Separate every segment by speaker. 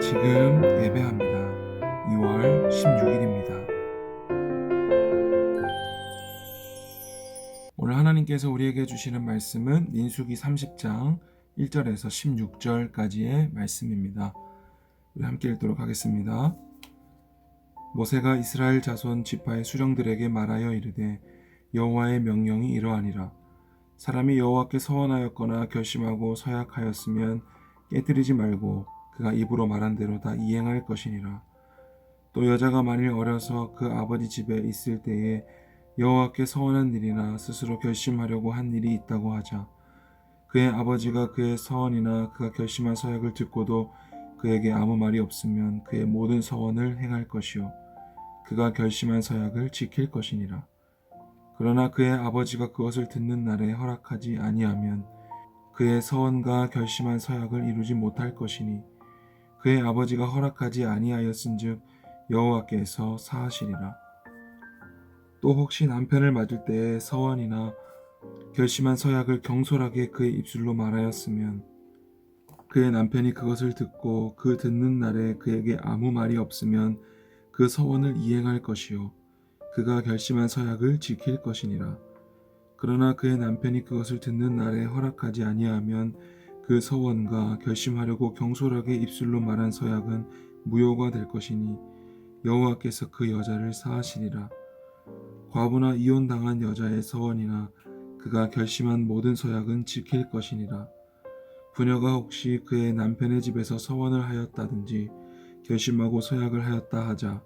Speaker 1: 지금 예배합니다. 2월 16일입니다. 오늘 하나님께서 우리에게 주시는 말씀은 민수기 30장 1절에서 16절까지의 말씀입니다. 우리 함께 읽도록 하겠습니다. 모세가 이스라엘 자손 지파의 수령들에게 말하여 이르되 여호와의 명령이 이러하니라. 사람이 여호와께 서원하였거나 결심하고 서약하였으면 깨뜨리지 말고 그가 입으로 말한 대로 다 이행할 것이니라. 또 여자가 만일 어려서 그 아버지 집에 있을 때에 여호와께 서원한 일이나 스스로 결심하려고 한 일이 있다고 하자. 그의 아버지가 그의 서원이나 그가 결심한 서약을 듣고도 그에게 아무 말이 없으면 그의 모든 서원을 행할 것이요 그가 결심한 서약을 지킬 것이니라. 그러나 그의 아버지가 그것을 듣는 날에 허락하지 아니하면 그의 서원과 결심한 서약을 이루지 못할 것이니 그의 아버지가 허락하지 아니하였은즉 여호와께서 사하시리라. 또 혹시 남편을 맞을 때에 서원이나 결심한 서약을 경솔하게 그의 입술로 말하였으면 그의 남편이 그것을 듣고 그 듣는 날에 그에게 아무 말이 없으면 그 서원을 이행할 것이요 그가 결심한 서약을 지킬 것이니라. 그러나 그의 남편이 그것을 듣는 날에 허락하지 아니하면 그 서원과 결심하려고 경솔하게 입술로 말한 서약은 무효가 될 것이니 여호와께서 그 여자를 사하시리라. 과부나 이혼당한 여자의 서원이나 그가 결심한 모든 서약은 지킬 것이니라. 부녀가 혹시 그의 남편의 집에서 서원을 하였다든지 결심하고 서약을 하였다 하자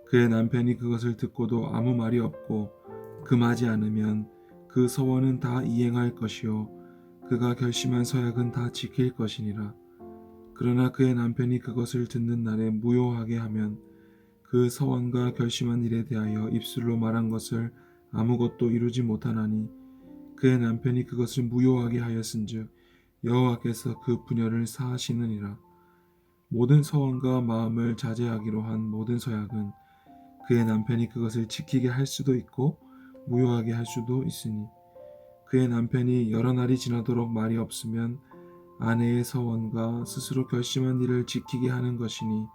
Speaker 1: 그의 남편이 그것을 듣고도 아무 말이 없고 금하지 않으면 그 서원은 다 이행할 것이요 그가 결심한 서약은 다 지킬 것이니라. 그러나 그의 남편이 그것을 듣는 날에 무효하게 하면 그 서원과 결심한 일에 대하여 입술로 말한 것을 아무것도 이루지 못하나니 그의 남편이 그것을 무효하게 하였은즉 여호와께서 그 부녀를 사하시느니라. 모든 서원과 마음을 자제하기로 한 모든 서약은 그의 남편이 그것을 지키게 할 수도 있고 무효하게 할 수도 있으니 그의 남편이 여러 날이 지나도록 말이 없으면 아내의 서원과 스스로 결심한 일을 지키게 하는 것이니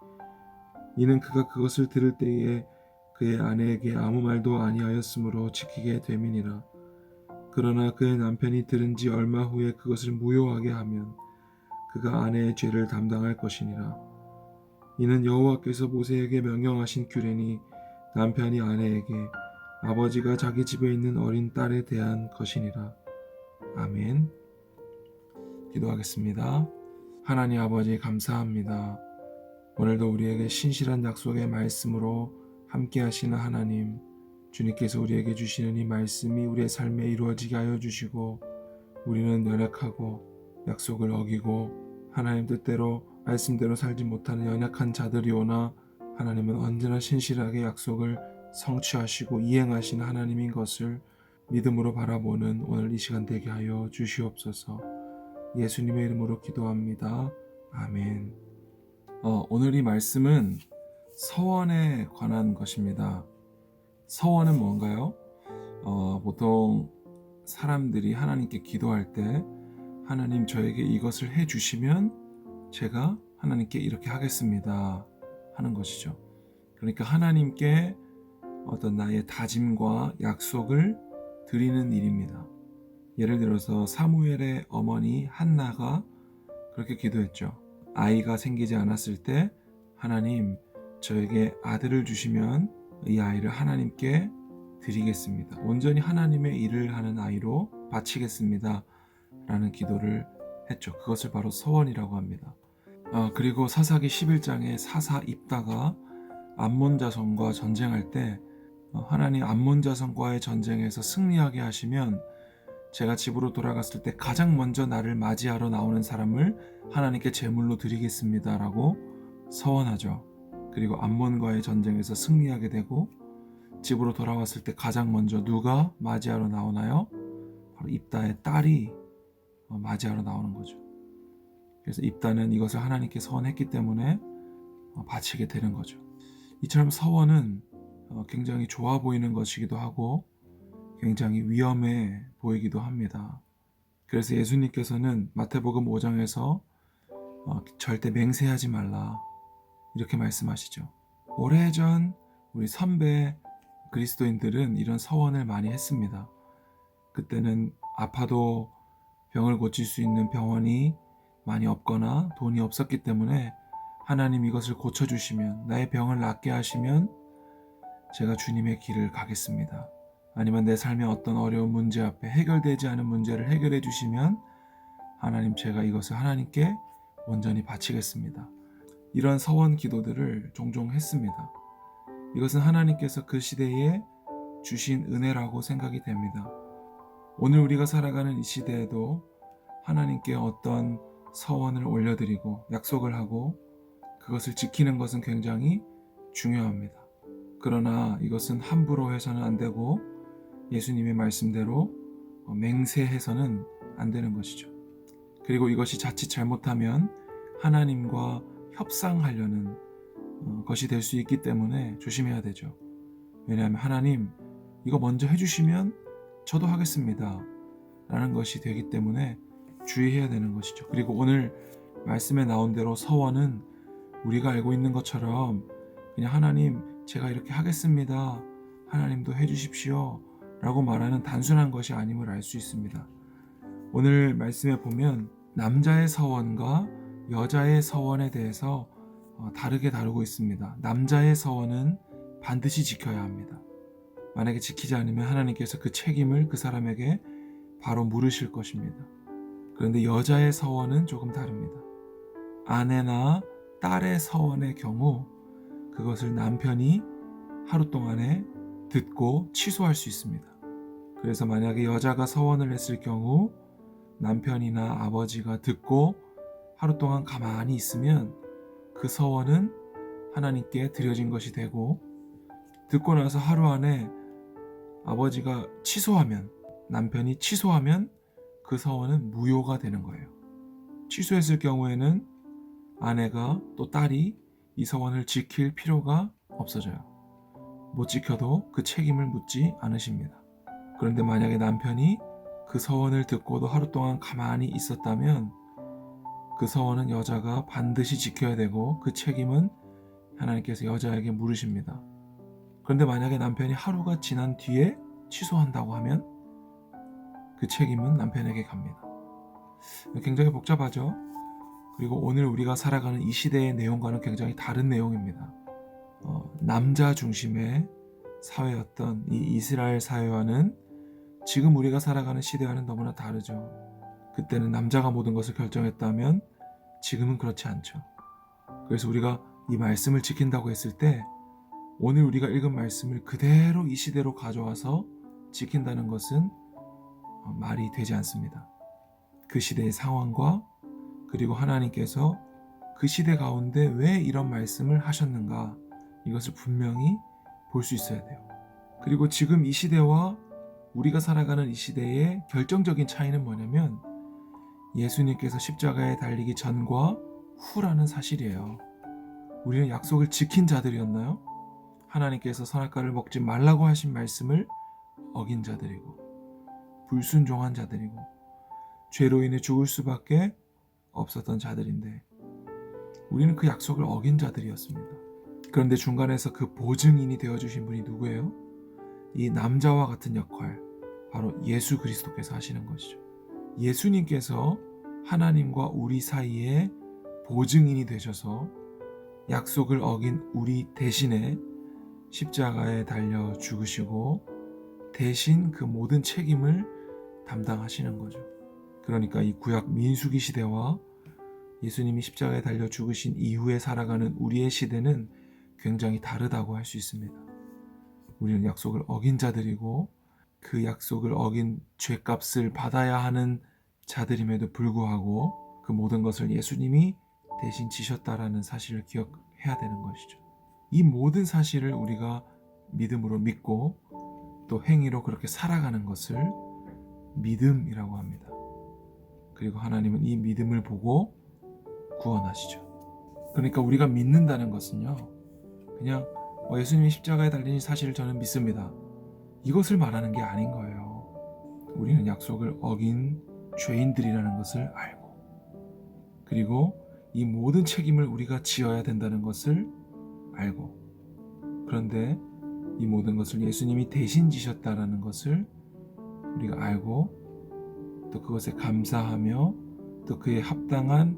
Speaker 1: 이는 그가 그것을 들을 때에 그의 아내에게 아무 말도 아니하였으므로 지키게 됨이니라. 그러나 그의 남편이 들은 지 얼마 후에 그것을 무효하게 하면 그가 아내의 죄를 담당할 것이니라. 이는 여호와께서 모세에게 명령하신 규례니 남편이 아내에게 아버지가 자기 집에 있는 어린 딸에 대한 것이니라. 아멘. 기도하겠습니다. 하나님 아버지 감사합니다. 오늘도 우리에게 신실한 약속의 말씀으로 함께 하시는 하나님, 주님께서 우리에게 주시는 이 말씀이 우리의 삶에 이루어지게 하여 주시고 우리는 연약하고 약속을 어기고 하나님 뜻대로 말씀대로 살지 못하는 연약한 자들이오나 하나님은 언제나 신실하게 약속을 성취하시고 이행하시는 하나님인 것을 믿음으로 바라보는 오늘 이 시간 되게 하여 주시옵소서. 예수님의 이름으로 기도합니다. 아멘. 오늘 이 말씀은 서원에 관한 것입니다. 서원은 뭔가요? 보통 사람들이 하나님께 기도할 때 하나님 저에게 이것을 해주시면 제가 하나님께 이렇게 하겠습니다 하는 것이죠. 그러니까 하나님께 어떤 나의 다짐과 약속을 드리는 일입니다. 예를 들어서 사무엘의 어머니 한나가 그렇게 기도했죠. 아이가 생기지 않았을 때 하나님 저에게 아들을 주시면 이 아이를 하나님께 드리겠습니다. 온전히 하나님의 일을 하는 아이로 바치겠습니다 라는 기도를 했죠. 그것을 바로 서원이라고 합니다. 그리고 사사기 11장에 사사 입다가 암몬 자손과 전쟁할 때 하나님 암몬 자손과의 전쟁에서 승리하게 하시면 제가 집으로 돌아갔을 때 가장 먼저 나를 맞이하러 나오는 사람을 하나님께 제물로 드리겠습니다 라고 서원하죠. 그리고 암몬과의 전쟁에서 승리하게 되고 집으로 돌아왔을 때 가장 먼저 누가 맞이하러 나오나요? 바로 입다의 딸이 맞이하러 나오는 거죠. 그래서 입다는 이것을 하나님께 서원했기 때문에 바치게 되는 거죠. 이처럼 서원은 굉장히 좋아 보이는 것이기도 하고 굉장히 위험해 보이기도 합니다. 그래서 예수님께서는 마태복음 5장에서 절대 맹세하지 말라, 이렇게 말씀하시죠. 오래전 우리 선배 그리스도인들은 이런 서원을 많이 했습니다. 그때는 아파도 병을 고칠 수 있는 병원이 많이 없거나 돈이 없었기 때문에 하나님 이것을 고쳐주시면, 나의 병을 낫게 하시면 제가 주님의 길을 가겠습니다. 아니면 내 삶의 어떤 어려운 문제 앞에 해결되지 않은 문제를 해결해 주시면 하나님, 제가 이것을 하나님께 온전히 바치겠습니다. 이런 서원 기도들을 종종 했습니다. 이것은 하나님께서 그 시대에 주신 은혜라고 생각이 됩니다. 오늘 우리가 살아가는 이 시대에도 하나님께 어떤 서원을 올려드리고 약속을 하고 그것을 지키는 것은 굉장히 중요합니다. 그러나 이것은 함부로 해서는 안 되고 예수님의 말씀대로 맹세해서는 안 되는 것이죠. 그리고 이것이 자칫 잘못하면 하나님과 협상하려는 것이 될 수 있기 때문에 조심해야 되죠. 왜냐하면 하나님, 이거 먼저 해주시면 저도 하겠습니다 라는 것이 되기 때문에 주의해야 되는 것이죠. 그리고 오늘 말씀에 나온 대로 서원은 우리가 알고 있는 것처럼 그냥 하나님, 제가 이렇게 하겠습니다, 하나님도 해주십시오 라고 말하는 단순한 것이 아님을 알 수 있습니다. 오늘 말씀에 보면 남자의 서원과 여자의 서원에 대해서 다르게 다루고 있습니다. 남자의 서원은 반드시 지켜야 합니다. 만약에 지키지 않으면 하나님께서 그 책임을 그 사람에게 바로 물으실 것입니다. 그런데 여자의 서원은 조금 다릅니다. 아내나 딸의 서원의 경우 그것을 남편이 하루 동안에 듣고 취소할 수 있습니다. 그래서 만약에 여자가 서원을 했을 경우 남편이나 아버지가 듣고 하루 동안 가만히 있으면 그 서원은 하나님께 드려진 것이 되고, 듣고 나서 하루 안에 아버지가 취소하면, 남편이 취소하면 그 서원은 무효가 되는 거예요. 취소했을 경우에는 아내가 또 딸이 이 서원을 지킬 필요가 없어져요. 못 지켜도 그 책임을 묻지 않으십니다. 그런데 만약에 남편이 그 서원을 듣고도 하루 동안 가만히 있었다면 그 서원은 여자가 반드시 지켜야 되고 그 책임은 하나님께서 여자에게 물으십니다. 그런데 만약에 남편이 하루가 지난 뒤에 취소한다고 하면 그 책임은 남편에게 갑니다. 굉장히 복잡하죠? 그리고 오늘 우리가 살아가는 이 시대의 내용과는 굉장히 다른 내용입니다. 남자 중심의 사회였던 이 이스라엘 사회와는 지금 우리가 살아가는 시대와는 너무나 다르죠. 그때는 남자가 모든 것을 결정했다면 지금은 그렇지 않죠. 그래서 우리가 이 말씀을 지킨다고 했을 때 오늘 우리가 읽은 말씀을 그대로 이 시대로 가져와서 지킨다는 것은 말이 되지 않습니다. 그 시대의 상황과 그리고 하나님께서 그 시대 가운데 왜 이런 말씀을 하셨는가, 이것을 분명히 볼 수 있어야 돼요. 그리고 지금 이 시대와 우리가 살아가는 이 시대의 결정적인 차이는 뭐냐면 예수님께서 십자가에 달리기 전과 후라는 사실이에요. 우리는 약속을 지킨 자들이었나요? 하나님께서 선악과를 먹지 말라고 하신 말씀을 어긴 자들이고 불순종한 자들이고 죄로 인해 죽을 수밖에 없었던 자들인데 우리는 그 약속을 어긴 자들이었습니다. 그런데 중간에서 그 보증인이 되어주신 분이 누구예요? 이 남자와 같은 역할, 바로 예수 그리스도께서 하시는 것이죠. 예수님께서 하나님과 우리 사이에 보증인이 되셔서 약속을 어긴 우리 대신에 십자가에 달려 죽으시고 대신 그 모든 책임을 담당하시는 거죠. 그러니까 이 구약 민수기 시대와 예수님이 십자가에 달려 죽으신 이후에 살아가는 우리의 시대는 굉장히 다르다고 할 수 있습니다. 우리는 약속을 어긴 자들이고 그 약속을 어긴 죄값을 받아야 하는 자들임에도 불구하고 그 모든 것을 예수님이 대신 지셨다라는 사실을 기억해야 되는 것이죠. 이 모든 사실을 우리가 믿음으로 믿고 또 행위로 그렇게 살아가는 것을 믿음이라고 합니다. 그리고 하나님은 이 믿음을 보고 구원하시죠. 그러니까 우리가 믿는다는 것은요, 그냥 예수님이 십자가에 달리신 사실을 저는 믿습니다, 이것을 말하는 게 아닌 거예요. 우리는 약속을 어긴 죄인들이라는 것을 알고, 그리고 이 모든 책임을 우리가 지어야 된다는 것을 알고, 그런데 이 모든 것을 예수님이 대신 지셨다라는 것을 우리가 알고, 또 그것에 감사하며 또 그에 합당한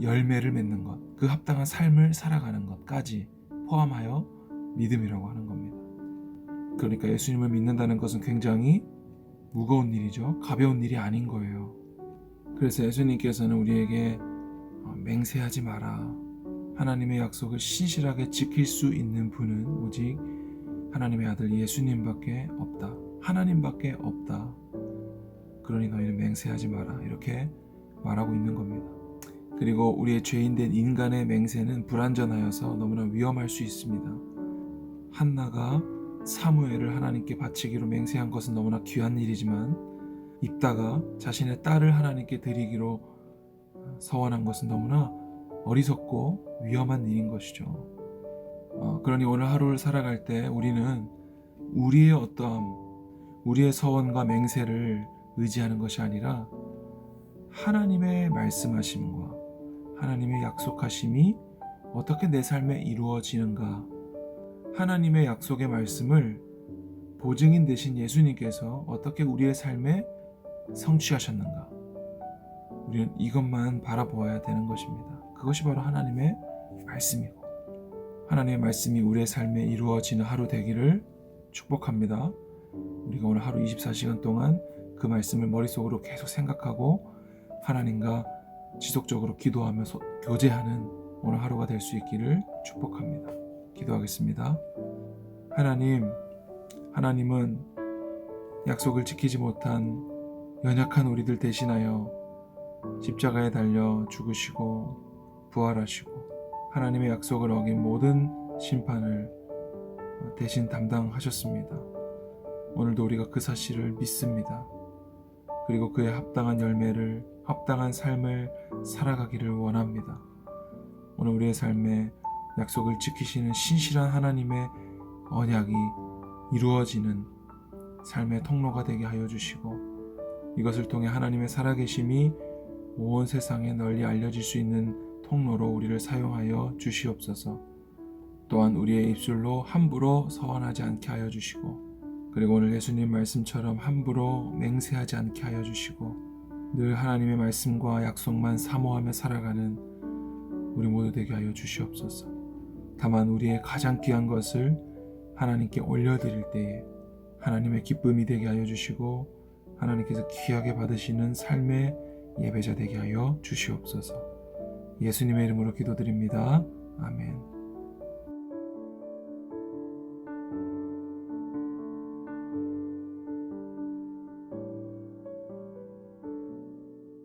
Speaker 1: 열매를 맺는 것, 그 합당한 삶을 살아가는 것까지 포함하여 믿음이라고 하는 겁니다. 그러니까 예수님을 믿는다는 것은 굉장히 무거운 일이죠. 가벼운 일이 아닌 거예요. 그래서 예수님께서는 우리에게 맹세하지 마라, 하나님의 약속을 신실하게 지킬 수 있는 분은 오직 하나님의 아들 예수님밖에 없다, 하나님밖에 없다. 그러니 너희는 맹세하지 마라, 이렇게 말하고 있는 겁니다. 그리고 우리의 죄인된 인간의 맹세는 불완전하여서 너무나 위험할 수 있습니다. 한나가 사무엘을 하나님께 바치기로 맹세한 것은 너무나 귀한 일이지만, 입다가 자신의 딸을 하나님께 드리기로 서원한 것은 너무나 어리석고 위험한 일인 것이죠. 그러니 오늘 하루를 살아갈 때 우리는 우리의 어떠함, 우리의 서원과 맹세를 의지하는 것이 아니라 하나님의 말씀하심과 하나님의 약속하심이 어떻게 내 삶에 이루어지는가, 하나님의 약속의 말씀을 보증인 되신 예수님께서 어떻게 우리의 삶에 성취하셨는가, 우리는 이것만 바라보아야 되는 것입니다. 그것이 바로 하나님의 말씀이고, 하나님의 말씀이 우리의 삶에 이루어지는 하루 되기를 축복합니다. 우리가 오늘 하루 24시간 동안 그 말씀을 머릿속으로 계속 생각하고 하나님과 지속적으로 기도하며 교제하는 오늘 하루가 될 수 있기를 축복합니다. 기도하겠습니다. 하나님은 약속을 지키지 못한 연약한 우리들 대신하여 십자가에 달려 죽으시고 부활하시고 하나님의 약속을 어긴 모든 심판을 대신 담당하셨습니다. 오늘도 우리가 그 사실을 믿습니다. 그리고 그의 합당한 열매를, 합당한 삶을 살아가기를 원합니다. 오늘 우리의 삶에 약속을 지키시는 신실한 하나님의 언약이 이루어지는 삶의 통로가 되게 하여 주시고, 이것을 통해 하나님의 살아계심이 온 세상에 널리 알려질 수 있는 통로로 우리를 사용하여 주시옵소서. 또한 우리의 입술로 함부로 서원하지 않게 하여 주시고, 그리고 오늘 예수님 말씀처럼 함부로 맹세하지 않게 하여 주시고, 늘 하나님의 말씀과 약속만 사모하며 살아가는 우리 모두 되게 하여 주시옵소서. 다만 우리의 가장 귀한 것을 하나님께 올려드릴 때에 하나님의 기쁨이 되게 하여 주시고, 하나님께서 귀하게 받으시는 삶의 예배자 되게 하여 주시옵소서. 예수님의 이름으로 기도드립니다. 아멘.